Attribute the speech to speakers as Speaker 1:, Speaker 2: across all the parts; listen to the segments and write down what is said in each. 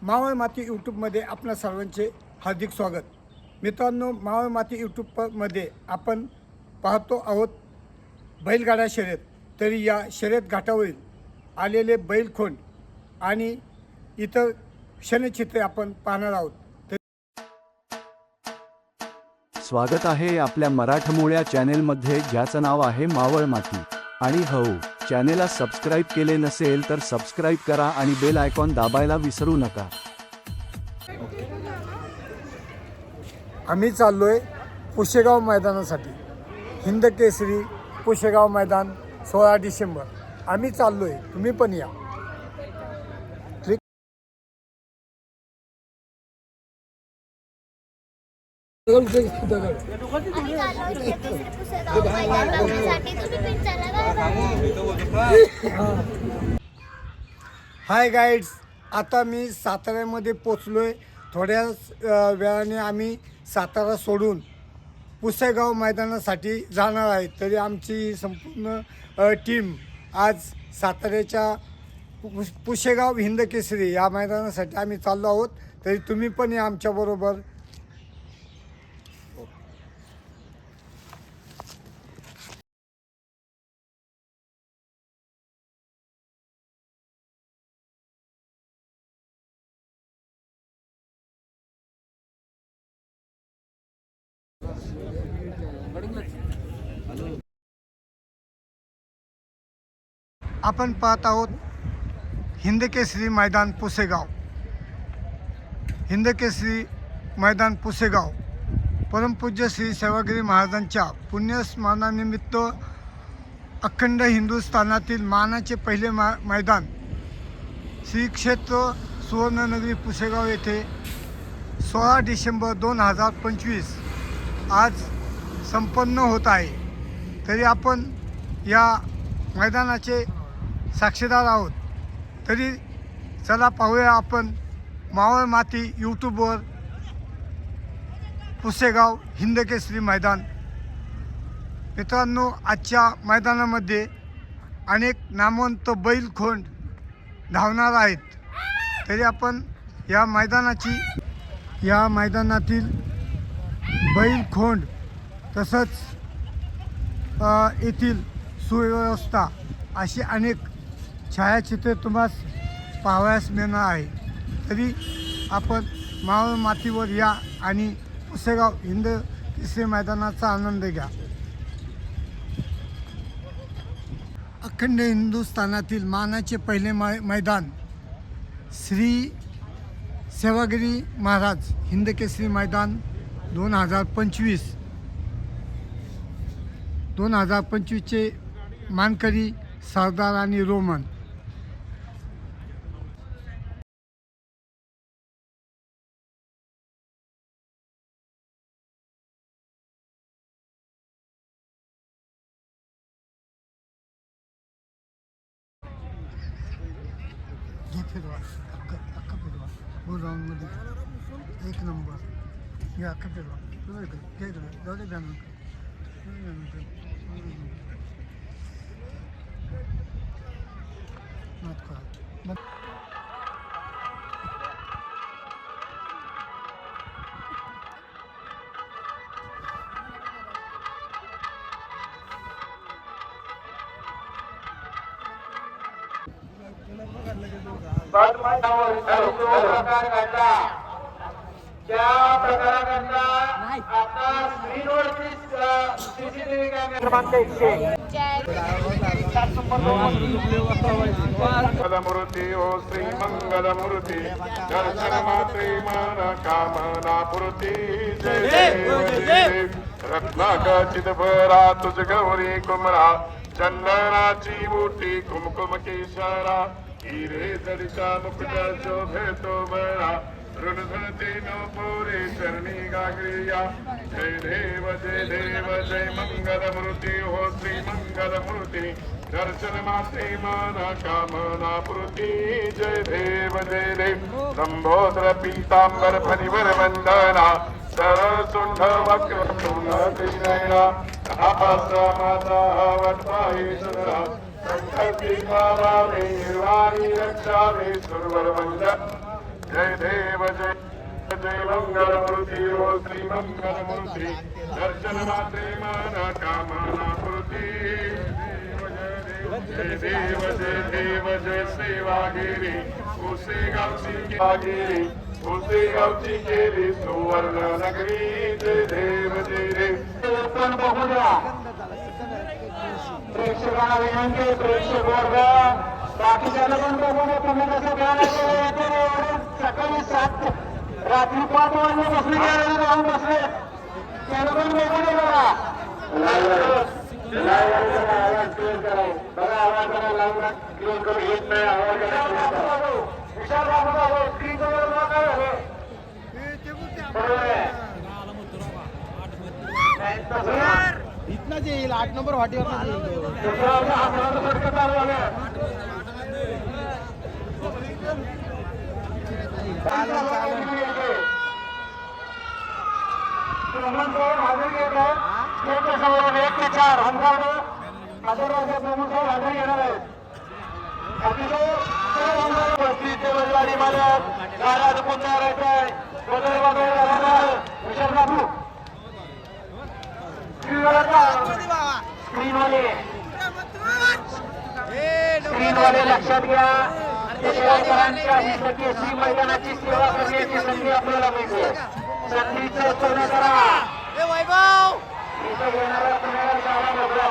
Speaker 1: मावळ माती यूट्यूबमध्ये आपल्या सर्वांचे हार्दिक स्वागत. मित्रांनो, मावळ माती यूट्यूबमध्ये आपण पाहतो आहोत बैलगाडा शर्यत. तरी या शर्यत घाटावरील आलेले बैलखोंड आणि इतर क्षणचित्रे आपण पाहणार आहोत.
Speaker 2: स्वागत आहे आपल्या मराठमोळ्या चॅनेलमध्ये, ज्याचं नाव आहे मावळ माती. आणि हो, चॅनेलला सबस्क्राईब केले नसेल तर सबस्क्राईब करा आणि बेल आयकॉन दाबायला विसरू नका.
Speaker 1: आम्ही चाललोय पुशेगाव मैदानासाठी. हिंद केसरी पुशेगाव मैदान 16 डिसेंबर. आम्ही चाललोय, तुम्ही पण या. हाय गाईड्स, आता मी साताऱ्यामध्ये पोचलोय. थोड्याच वेळाने आम्ही सातारा सोडून पुसेगाव मैदानासाठी जाणार आहे. तरी आमची संपूर्ण टीम आज साताऱ्याच्या पुशेगाव हिंद केसरी या मैदानासाठी आम्ही चाललो आहोत. तरी तुम्ही पण या आमच्याबरोबर. आपण पाहत आहोत हिंद केसरी मैदान पुसेगाव. हिंद केसरी मैदान पुसेगाव परमपूज्य श्री सेवागिरी महाराजांच्या पुण्यस्मरणानिमित्त अखंड हिंदुस्थानातील मानाचे पहिले मैदान श्री क्षेत्र सुवर्णनगरी पुसेगाव येथे 16 डिसेंबर 2025 आज संपन्न होत आहे. तरी आपण या मैदानाचे साक्षीदार आहोत. तरी चला पाहूया आपण मावळ माती यूट्यूबवर पुसेगाव हिंद केसरी मैदान. मित्रांनो, आजच्या मैदानामध्ये अनेक नामवंत बैलखोंड धावणार आहेत. तरी आपण या मैदानातील बैलखोंड तसंच येथील सुव्यवस्था अशी अनेक छायाचित्रे तुम्हास पाहावयास मिळणार आहे. तरी आपण मावळ मातीवर या आणि पुसेगाव हिंद केसरी मैदानाचा आनंद घ्या. अखंड हिंदुस्थानातील मानाचे पहिले मैदान श्री सेवागिरी महाराज हिंद केसरी मैदान 2025चे मानकरी सरदार आणि रोमन. फिरवा अख्खा फिरवा. हो, राऊंडमध्ये 1 नंबर. या अख्खा फिरवा. जाऊ दे बॅनर.
Speaker 3: मंगलमूर्ति ओ श्री मंगलमूर्ति दर्शन मात्रे मन कामना पूर्ति. जय देव रत्नाखचित भरा तुझ गौरी कुमरा चंदनाची मोठी कुमकुम केशरा. हिरे जडीचा मुकुट शोभे तो बरा ऋणधते नो पोरे चरणी गागरिया. जय देव जय मंगलमूर्ति हो श्री मंगलमूर्ति दर्शन मात्रे मन कामना पूर्ति. जय देव लंबोदर पीतांबर फणिवर वंदना सरसुंड वक्रतुंड त्रिनयना. माता वटवाहीश्वरा संकल्पी निर्वाणी रक्षावे सुरवर वंदना. जय देव जय जय मंगलमूर्ती ओ श्री मंगलमूर्ती दर्शन मात्रे मन कामना पूर्ती जय देव जय सेवागिरी पुसेगावची पुसेगावची केली सुवर्ण नगरी जय देव जय देव
Speaker 4: पण बघू द्या प्रेक्षकांना विनंती प्रेक्षक वर्ग बाकीच्याला पण बघू द्या तुम्ही कसं गाणं सकाळी 7 रात्री 5 वाजल्यापासून राहून बसले त्याला पण बघू दे आवाज क्लिअर करा बघा आवाज करा लावून क्लिअर करून येत नाही आवाज विशाल बाबू स्क्रीनवर
Speaker 5: इथनच येईल 8 नंबर वाटेवर
Speaker 4: स्क्रीनवाले लक्षात घ्या शिवाजीरावांच्या श्री मैदानाची सेवा करण्याची संधी आपल्याला मिळते संधीचं सोनं करा इथं येणारा पुण्याला शाळा बघला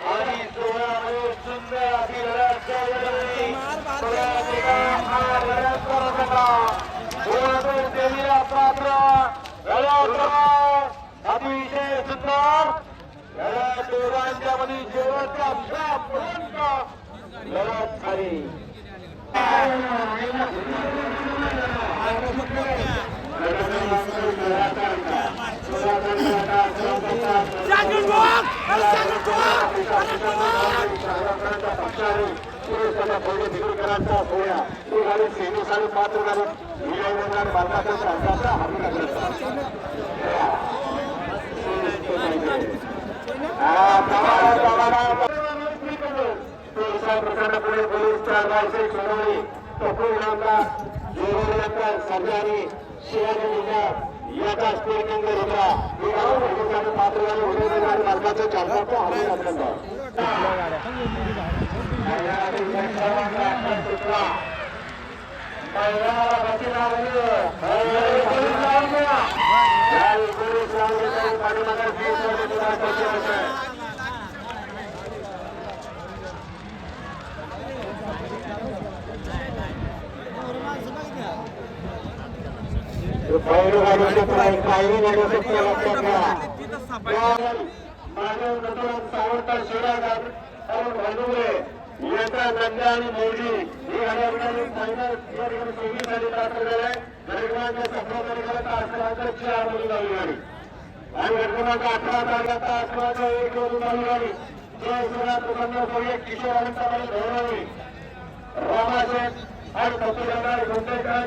Speaker 4: आणि सोहळ्यामध्ये सुंदर अशी लढत देवीला पात्र अतिशय सुंदर दोघांच्या मध्ये शेवटच्या लढत झाली नंद्या आणि मोदी ही गाड्या फायनल या ठिकाणी 26 साठी पात्र झाले गडकरांच्या 17 तारखेला तासक्रमांक 4 मध्ये लावली गाडी आणि गडकरांक 18 तारखेला तासक्रमांक 1 मध्ये लावली गाडी जय सुनाथ प्रसन्न सोये किशोर अनंतमाई धोरणावी रामाशेठ आणि पत्तूरंगार गुंडेकर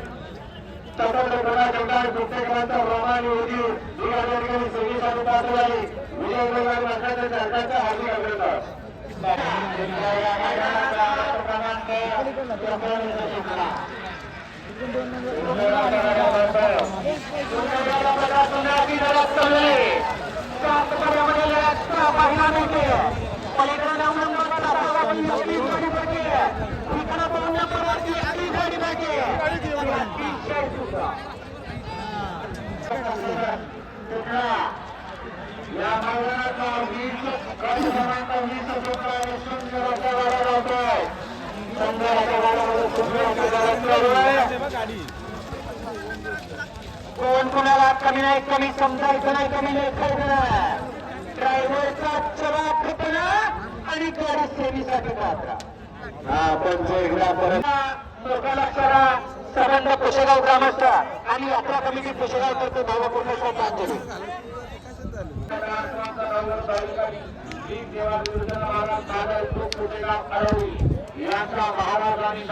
Speaker 4: तपत्र प्रकाश जगदाळ गुंडेकरांचा रामा आणि उदी ही गाडी या ठिकाणी 26 साठी पात्र झाली विजय उमेदवार भारताच्या सरकारचा हार्दिक अभिनंदन या मैदानाचा 20 क्रमांक 20 सुंदर असा गाडा लावतोय सुंदर अशा गाड्यामध्ये सुंदर अशा गाडी कोण कोणाला कमी नाही कमी समजायचं नाही कमी लेखायचं नाही ड्रायव्हरचा चवाखपणा आणि गाडी सेवेसाठी पात्र आपण जो एकदा परत मोठा लक्षाला संबंध पुशेगाव ग्रामस्थ आणि यात्रा कमिटी पुशेगाव करते भावपूर्ण श्रद्धांजली यांचा महाराज आणि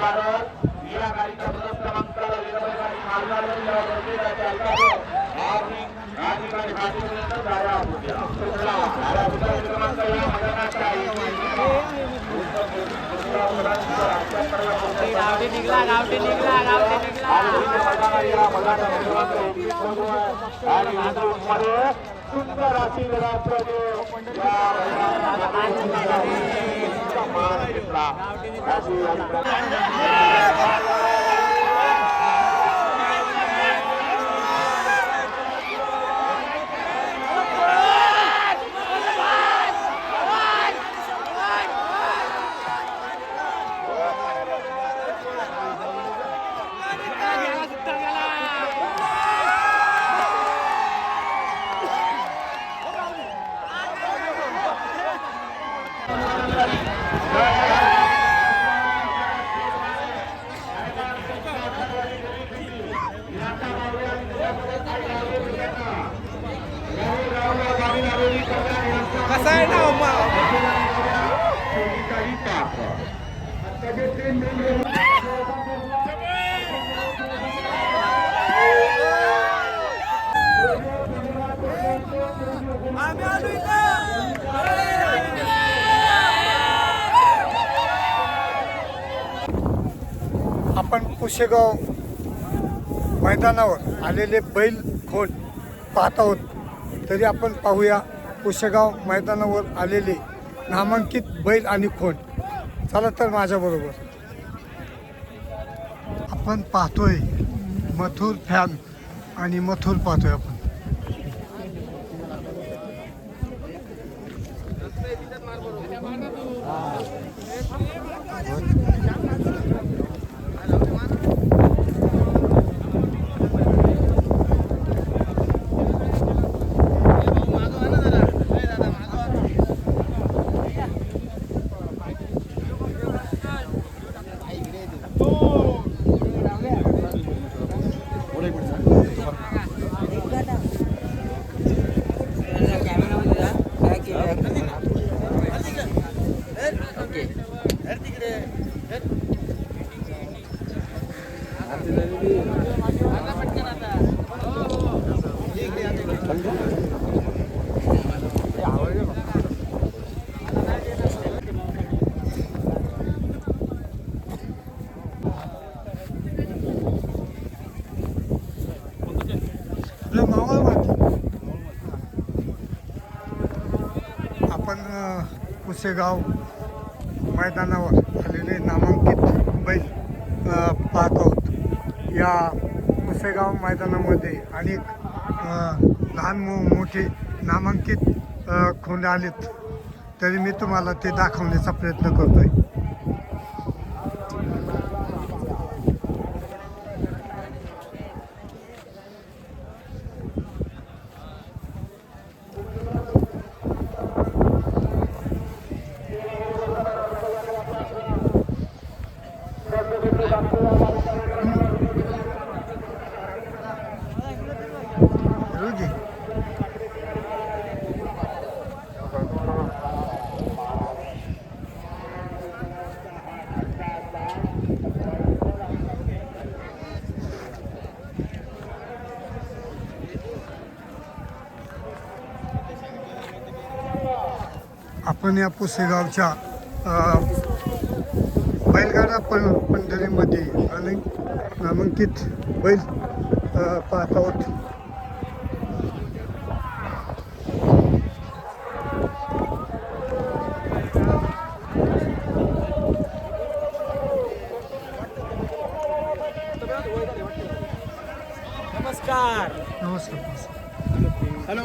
Speaker 5: गावठी निघला गावठी निघला गावठी निघला
Speaker 4: आणि मध्ये सुंदर अशी
Speaker 5: कसा आहे ना
Speaker 1: आपण पुशेगाव मैदानावर आलेले बैल खोंड पाहत आहोत. तरी आपण पाहूया पुशेगाव मैदानावर आलेले नामांकित बैल आणि खोंड. चला तर माझ्याबरोबर. आपण पाहतोय मथुर फॅन आणि मथुर पाहतोय आपण. आपण पुसेगाव मैदानावर आलेले नामांकित बैल पाहत आहोत. या पुसेगाव मैदानामध्ये अनेक लहान मोठे नामांकित खोंड आलेत. तरी मी तुम्हाला ते दाखवण्याचा प्रयत्न करतोय. आपण या पुसेगावच्या बैलगाडा पंढरीमध्ये अनेक नामांकित बैल पाहत आहोत.
Speaker 5: नमस्कार. हॅलो.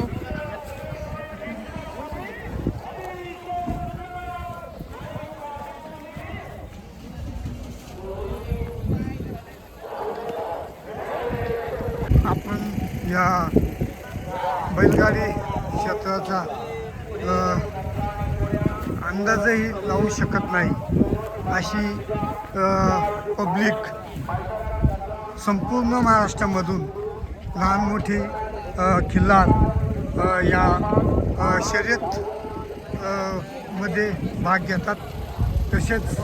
Speaker 1: आपण या बैलगाडी क्षेत्राचा अंदाजही लावू शकत नाही अशी पब्लिक संपूर्ण महाराष्ट्रामधून लहान मोठी खिल्लार या शर्यत मध्ये भाग घेतात. तसेच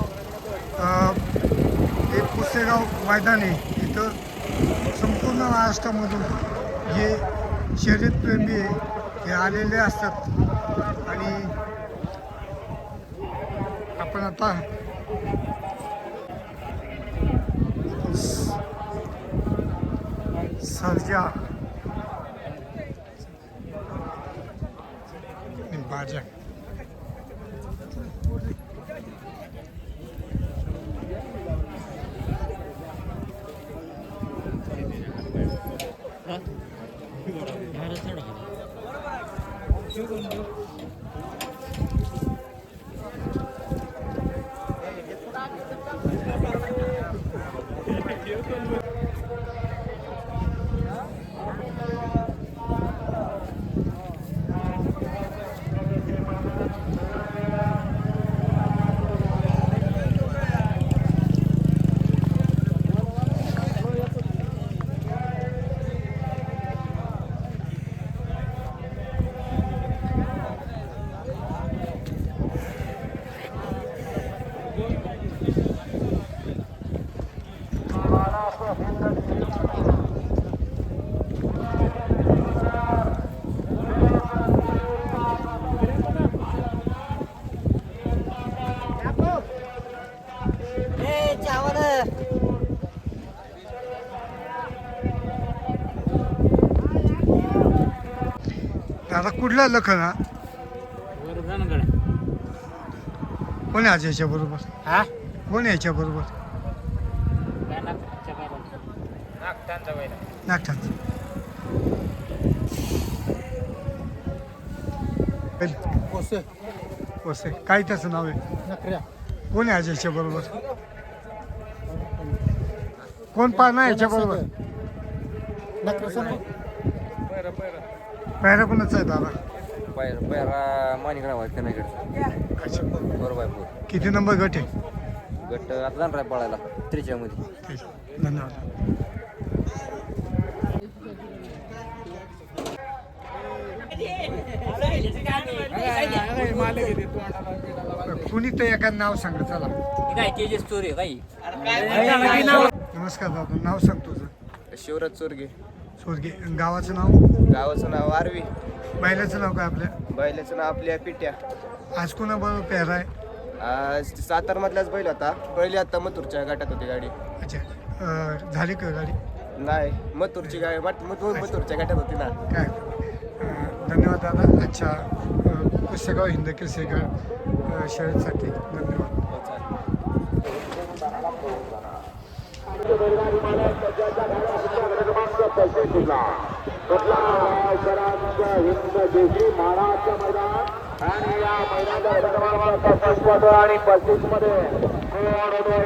Speaker 1: हे पुसेगाव मैदान आहे. इथं संपूर्ण महाराष्ट्रामधून जे शर्यतप्रेमी आहे हे आलेले असतात. आणि आपण आता सर्जा बाजा दादा कुठला लखन हा कोण आहे आज याच्या बरोबर
Speaker 5: हा
Speaker 1: कोण आहे याच्या बरोबर नागठाण ओसे काय त्याचं नाव आहे कोण आहे आज याच्या बरोबर कोण पाहणार याच्या बरोबर पहिला कोणाचा आहे दादा
Speaker 6: पहिला माणिकराव आहे कन्नाकडचा
Speaker 1: अच्छा
Speaker 6: बरोबर आहे
Speaker 1: किती नंबर गट आहे
Speaker 6: गट आता जाणार आहे पळायला त्रिच्यामध्ये
Speaker 1: ठीक. धन्यवाद कुणी तर एका नाव सांगा चला
Speaker 5: काय केजी स्टोरी काही
Speaker 1: नमस्कार दादा नाव सांग तुझं
Speaker 6: शिवराज चोरगे
Speaker 1: सोरगे गावाचं नाव
Speaker 6: गावाचं नाव आरवी
Speaker 1: बैलाचं नाव काय आपल्या
Speaker 6: बैलाचं नाव आपल्या पिट्या
Speaker 1: आज कोणाबरोबर पेहरा आहे
Speaker 6: आज सातारमधलाच बैल होता पहिले आता मथुरच्या गटात होती गाडी
Speaker 1: अच्छा झाली का गाडी
Speaker 6: नाही मथुरची गाडी मथुरच्या गटात होती ना
Speaker 1: काय धन्यवाद दादा अच्छा पुस्तगाव हिंद केसरीकर शर्यतीसाठी धन्यवाद
Speaker 4: आणि या मैदानाच्या आणि 35 मध्ये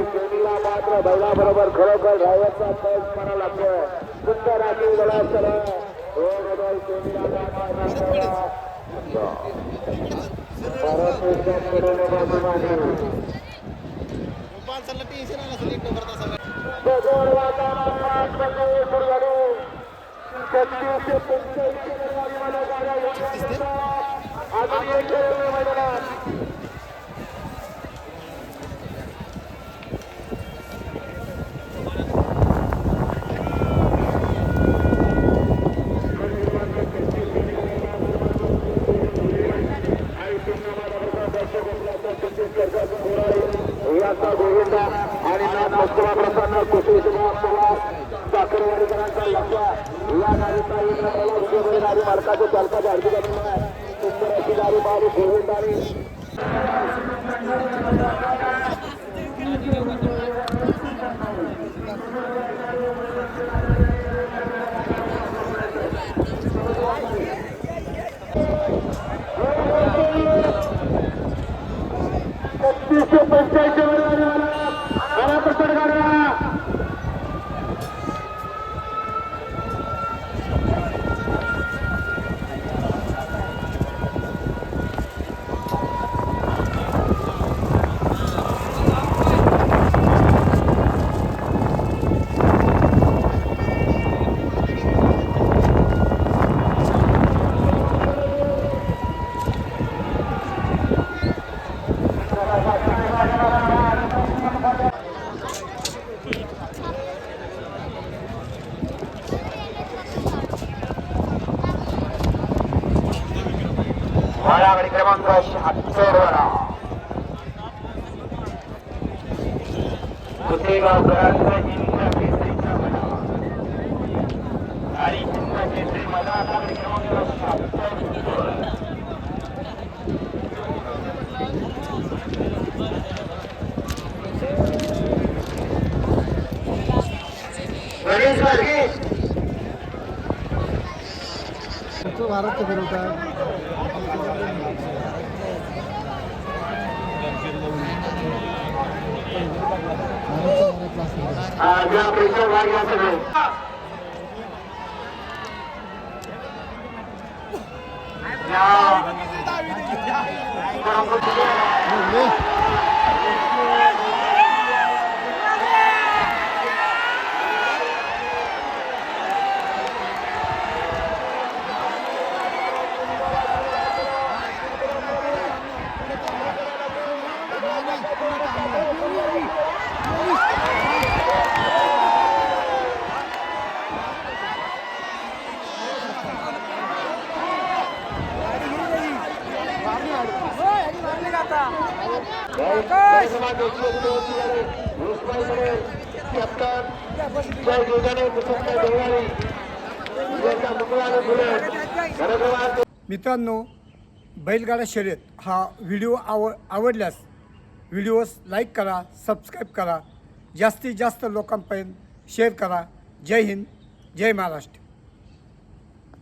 Speaker 4: शेमीला मात्र बैलाबरोबर खरोखर ड्रायव्हरचा टच करावा लागतोय सुंदर राखीव गळा गोविंदा आणि प्रसन्न कुशेश साखरवाडीकरांचा लक्ष या गाडीचा मालकाच्या चालकाच्या अधिकारी सुंदर अशी गाडी बाबू गोविंदाने गाडी क्रमांक 76 कुठेगावकरांचा गणेश गाडगे
Speaker 1: भारत फिरवतात
Speaker 4: या प्रेक्षक भाग या सगळे
Speaker 1: मित्रांनो, बैलगाडा शर्यत हा व्हिडिओ आवडल्यास व्हिडिओस लाईक करा, सबस्क्राईब करा, जास्तीत जास्त लोकांपर्यंत शेअर करा. जय हिंद, जय महाराष्ट्र.